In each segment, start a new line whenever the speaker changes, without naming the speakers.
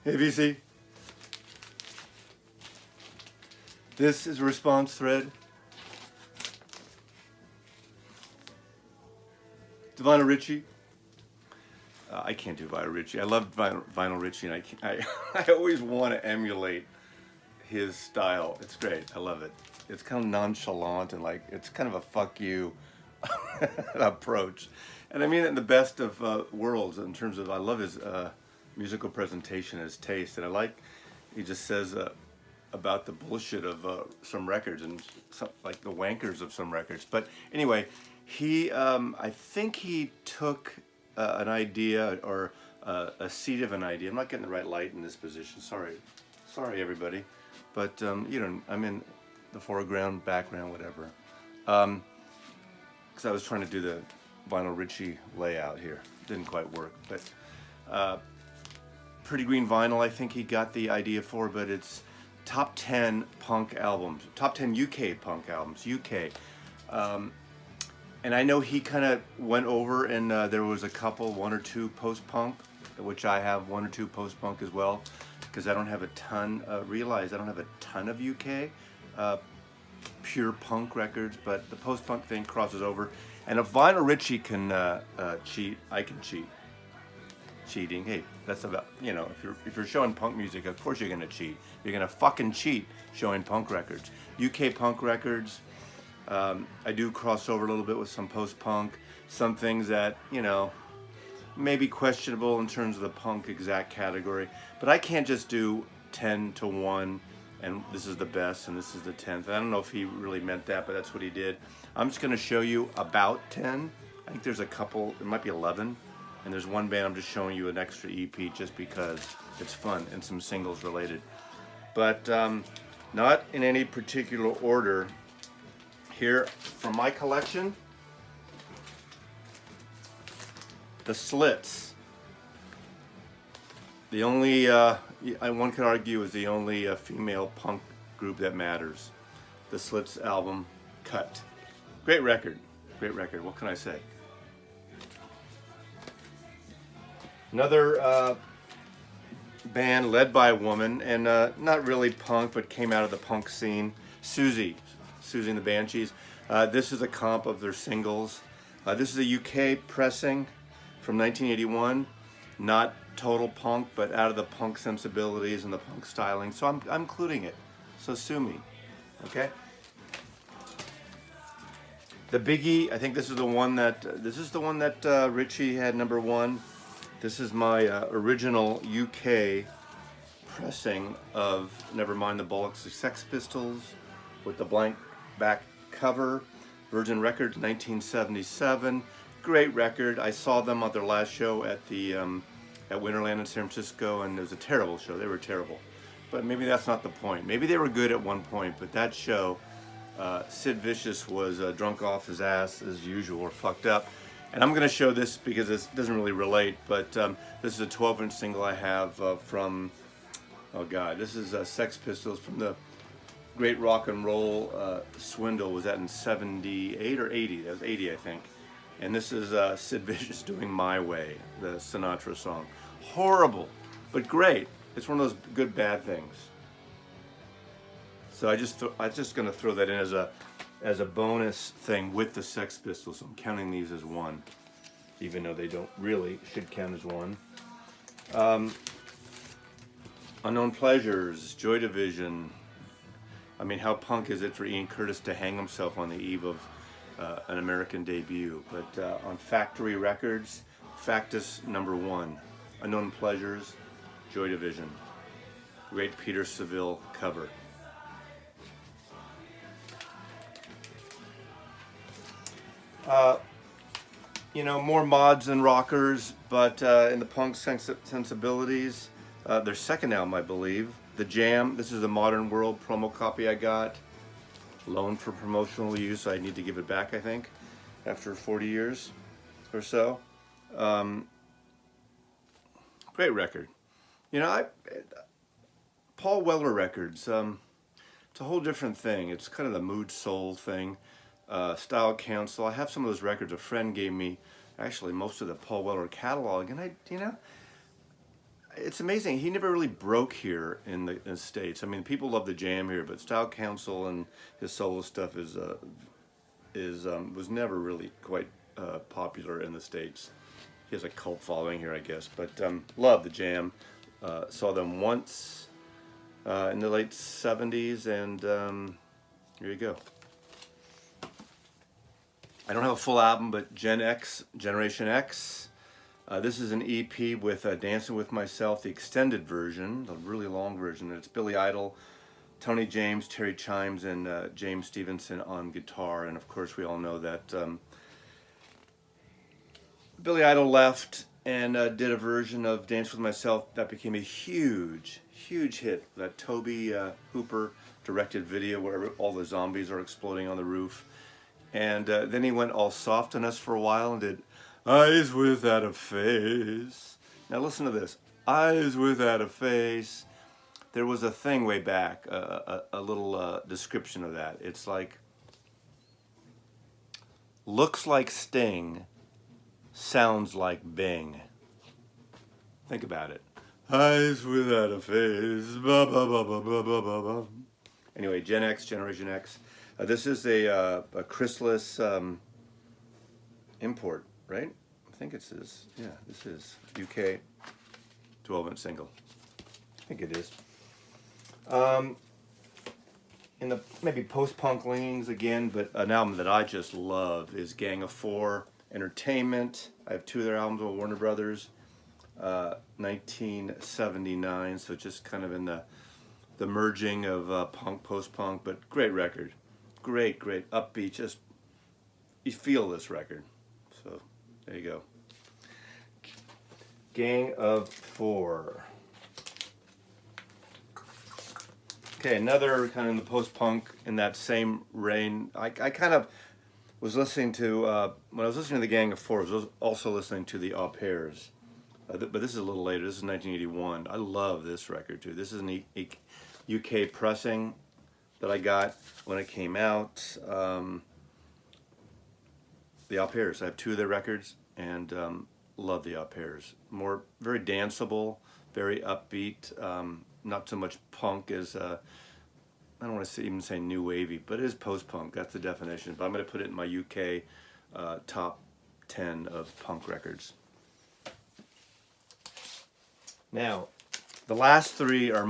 Hey VC, this is a response thread. Vinyl Richie. I can't do Vinyl Richie. I love Vinyl Richie, and I always want to emulate his style. It's great. I love it. It's kind of nonchalant and like it's kind of a fuck you approach, and I mean it in the best of worlds in terms of I love his musical presentation, his taste, and I like he just says about the bullshit of some records and some, like the wankers of some records. But anyway, he I think he took an idea or a seed of an idea. I'm not getting the right light in this position. Sorry everybody, but you know I'm in the foreground, background, whatever. Because I was trying to do the Vinyl Richie layout here. Didn't quite work, but Pretty Green Vinyl I think he got the idea for, but it's top 10 punk albums, top 10 UK punk albums, UK. And I know he kind of went over and there was a couple, one or two post-punk, which I have one or two post-punk as well, because I don't have a ton, realize I don't have a ton of UK pure punk records, but the post-punk thing crosses over. And if Vinyl Richie can cheat, I can cheat. Cheating, hey, that's about, you know, if you're showing punk music, of course you're gonna cheat. You're gonna fucking cheat showing punk records. UK punk records, I do cross over a little bit with some post-punk, some things that, you know, may be questionable in terms of the punk exact category, but I can't just do 10 to 1 and this is the best and this is the 10th. I don't know if he really meant that, but that's what he did. I'm just gonna show you about 10. I think there's a couple, it might be 11, and there's one band I'm just showing you an extra EP just because it's fun and some singles related. But not in any particular order. Here from my collection, the Slits. The only, one could argue, is the only female punk group that matters. The Slits album, Cut. Great record, what can I say? Another band led by a woman, and not really punk, but came out of the punk scene, Susie and the Banshees. This is a comp of their singles. This is a UK pressing from 1981. Not total punk, but out of the punk sensibilities and the punk styling. So I'm including it. So sue me, okay? The Biggie. I think this is the one that Richie had number 1. This is my original UK pressing of Nevermind the Bollocks, the Sex Pistols, with the blank back cover. Virgin Records, 1977. Great record. I saw them at their last show at the at Winterland in San Francisco, and it was a terrible show. They were terrible, but maybe that's not the point. Maybe they were good at one point, but that show, Sid Vicious was drunk off his ass as usual, or fucked up. And I'm going to show this because it doesn't really relate, but this is a 12-inch single I have from, oh God, this is Sex Pistols from the Great Rock and Roll Swindle. Was that in 78 or 80? That was 80, I think. And this is Sid Vicious doing My Way, the Sinatra song. Horrible, but great. It's one of those good bad things. So I'm just going to throw that in as a bonus thing with the Sex Pistols. I'm counting these as one, even though they don't really should count as one. Unknown Pleasures, Joy Division. I mean, how punk is it for Ian Curtis to hang himself on the eve of an American debut? But on Factory Records, Factus number 1, Unknown Pleasures, Joy Division. Great Peter Seville cover. You know, more mods than rockers, but in the punk sensibilities. Their second album, I believe, The Jam. This is the Modern World promo copy I got. Loaned for promotional use. I need to give it back, I think, after 40 years or so. Great record. You know, Paul Weller records, it's a whole different thing. It's kind of the mood soul thing. Style Council. I have some of those records. A friend gave me actually most of the Paul Weller catalog, and it's amazing. He never really broke here in the States. I mean, people love the Jam here, but Style Council and his solo stuff was never really quite popular in the States. He has a cult following here, I guess, but love the Jam. Saw them once in the late '70s, and here you go. I don't have a full album, but Generation X. This is an EP with Dancing With Myself, the extended version, the really long version. It's Billy Idol, Tony James, Terry Chimes, and James Stevenson on guitar. And of course, we all know that Billy Idol left and did a version of Dance With Myself that became a huge, huge hit. That Toby Hooper directed video where all the zombies are exploding on the roof. And then he went all soft on us for a while and did Eyes Without a Face. Now listen to this. Eyes Without a Face. There was a thing way back, a little description of that. It's like, looks like Sting, sounds like Bing. Think about it. Eyes Without a Face. Ba, ba, ba, ba, ba, ba, ba, ba. Anyway, Gen X, Generation X. This is a Chrysalis import, right? I think it's this. Yeah, this is UK 12-inch single. I think it is. In the maybe post-punk leanings again, but an album that I just love is Gang of Four Entertainment. I have two of their albums with Warner Brothers, 1979. So just kind of in the merging of punk, post-punk, but great record. Great, upbeat. Just, you feel this record. So, there you go. Gang of Four. Okay, another kind of in the post-punk in that same reign. I kind of was listening to, when I was listening to the Gang of Four, I was also listening to the Au Pairs. But this is a little later. This is 1981. I love this record too. This is an UK pressing that I got when it came out. The Au Pairs. I have two of their records and love the Au Pairs. Very danceable, very upbeat. Not so much punk as I don't want to even say new wavy, but it is post-punk. That's the definition. But I'm going to put it in my UK top 10 of punk records. Now, the last three are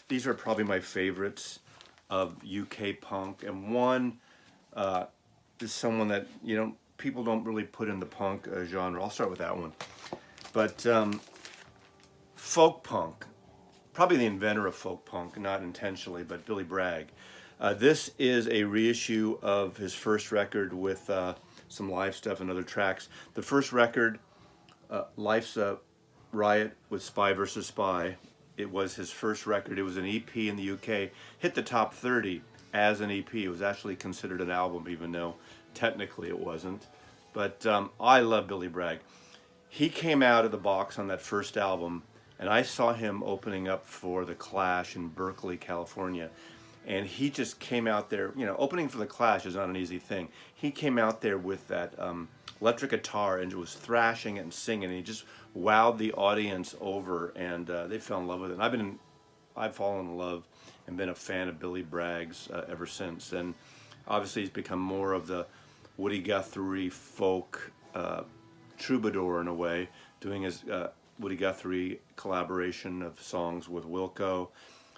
these are probably my favorites of UK punk, and one is someone that people don't really put in the punk genre. I'll start with that one. But folk punk, probably the inventor of folk punk, not intentionally, but Billy Bragg. This is a reissue of his first record with some live stuff and other tracks. The first record, Life's a Riot with Spy vs. Spy. It was his first record. It was an EP in the UK. Hit the top 30 as an EP. It was actually considered an album, even though technically it wasn't. But I love Billy Bragg. He came out of the box on that first album, and I saw him opening up for The Clash in Berkeley, California. And he just came out there, opening for The Clash is not an easy thing. He came out there with that electric guitar and was thrashing it and singing, and he just wowed the audience over, and they fell in love with it. And I've fallen in love and been a fan of Billy Bragg's ever since. And obviously he's become more of the Woody Guthrie folk troubadour in a way, doing his Woody Guthrie collaboration of songs with Wilco.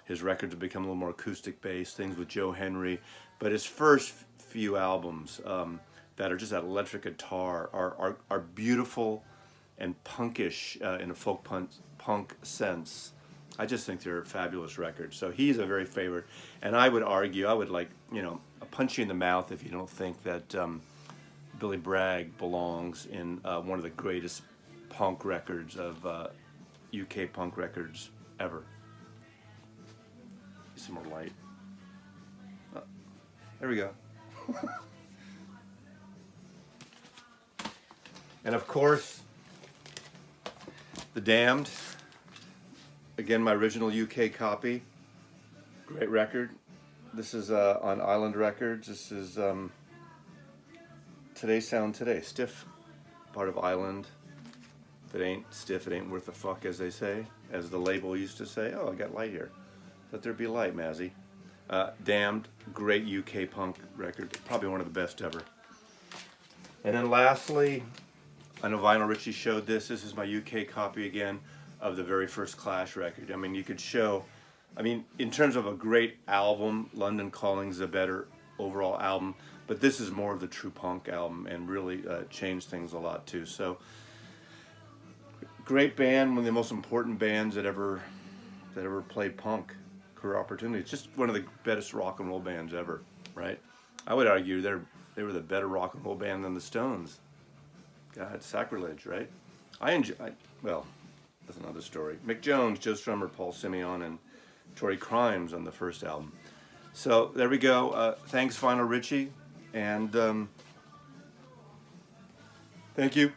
His records have become a little more acoustic based, things with Joe Henry. But his first few albums that are just that electric guitar are beautiful and punkish in a folk punk sense. I just think they're fabulous records. So he's a very favorite. And I would argue, punch you in the mouth if you don't think that Billy Bragg belongs in one of the greatest punk records of UK punk records ever. Some more light. Oh, there we go. And of course, The Damned. Again, my original UK copy. Great record. This is on Island Records. This is Today Sound Today. Stiff, part of Island. If it ain't stiff, it ain't worth a fuck, as they say. As the label used to say. Oh, I got light here. Let there be light, Mazzy. Damned, great UK punk record. Probably one of the best ever. And then lastly, I know Vinyl Richie showed this. This is my UK copy again of the very first Clash record. I mean, you could show, I mean, in terms of a great album, London Calling's a better overall album, but this is more of the true punk album and really changed things a lot too. So, great band, one of the most important bands that ever played punk. Career Opportunity. It's just one of the best rock and roll bands ever, right? I would argue they were the better rock and roll band than the Stones. God, sacrilege, right? Well, that's another story. Mick Jones, Joe Strummer, Paul Simeon, and Torrey Crimes on the first album. So there we go. Thanks, Vinyl Richie, and thank you.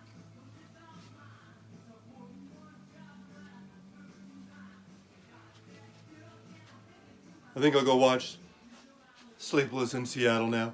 I think I'll go watch Sleepless in Seattle now.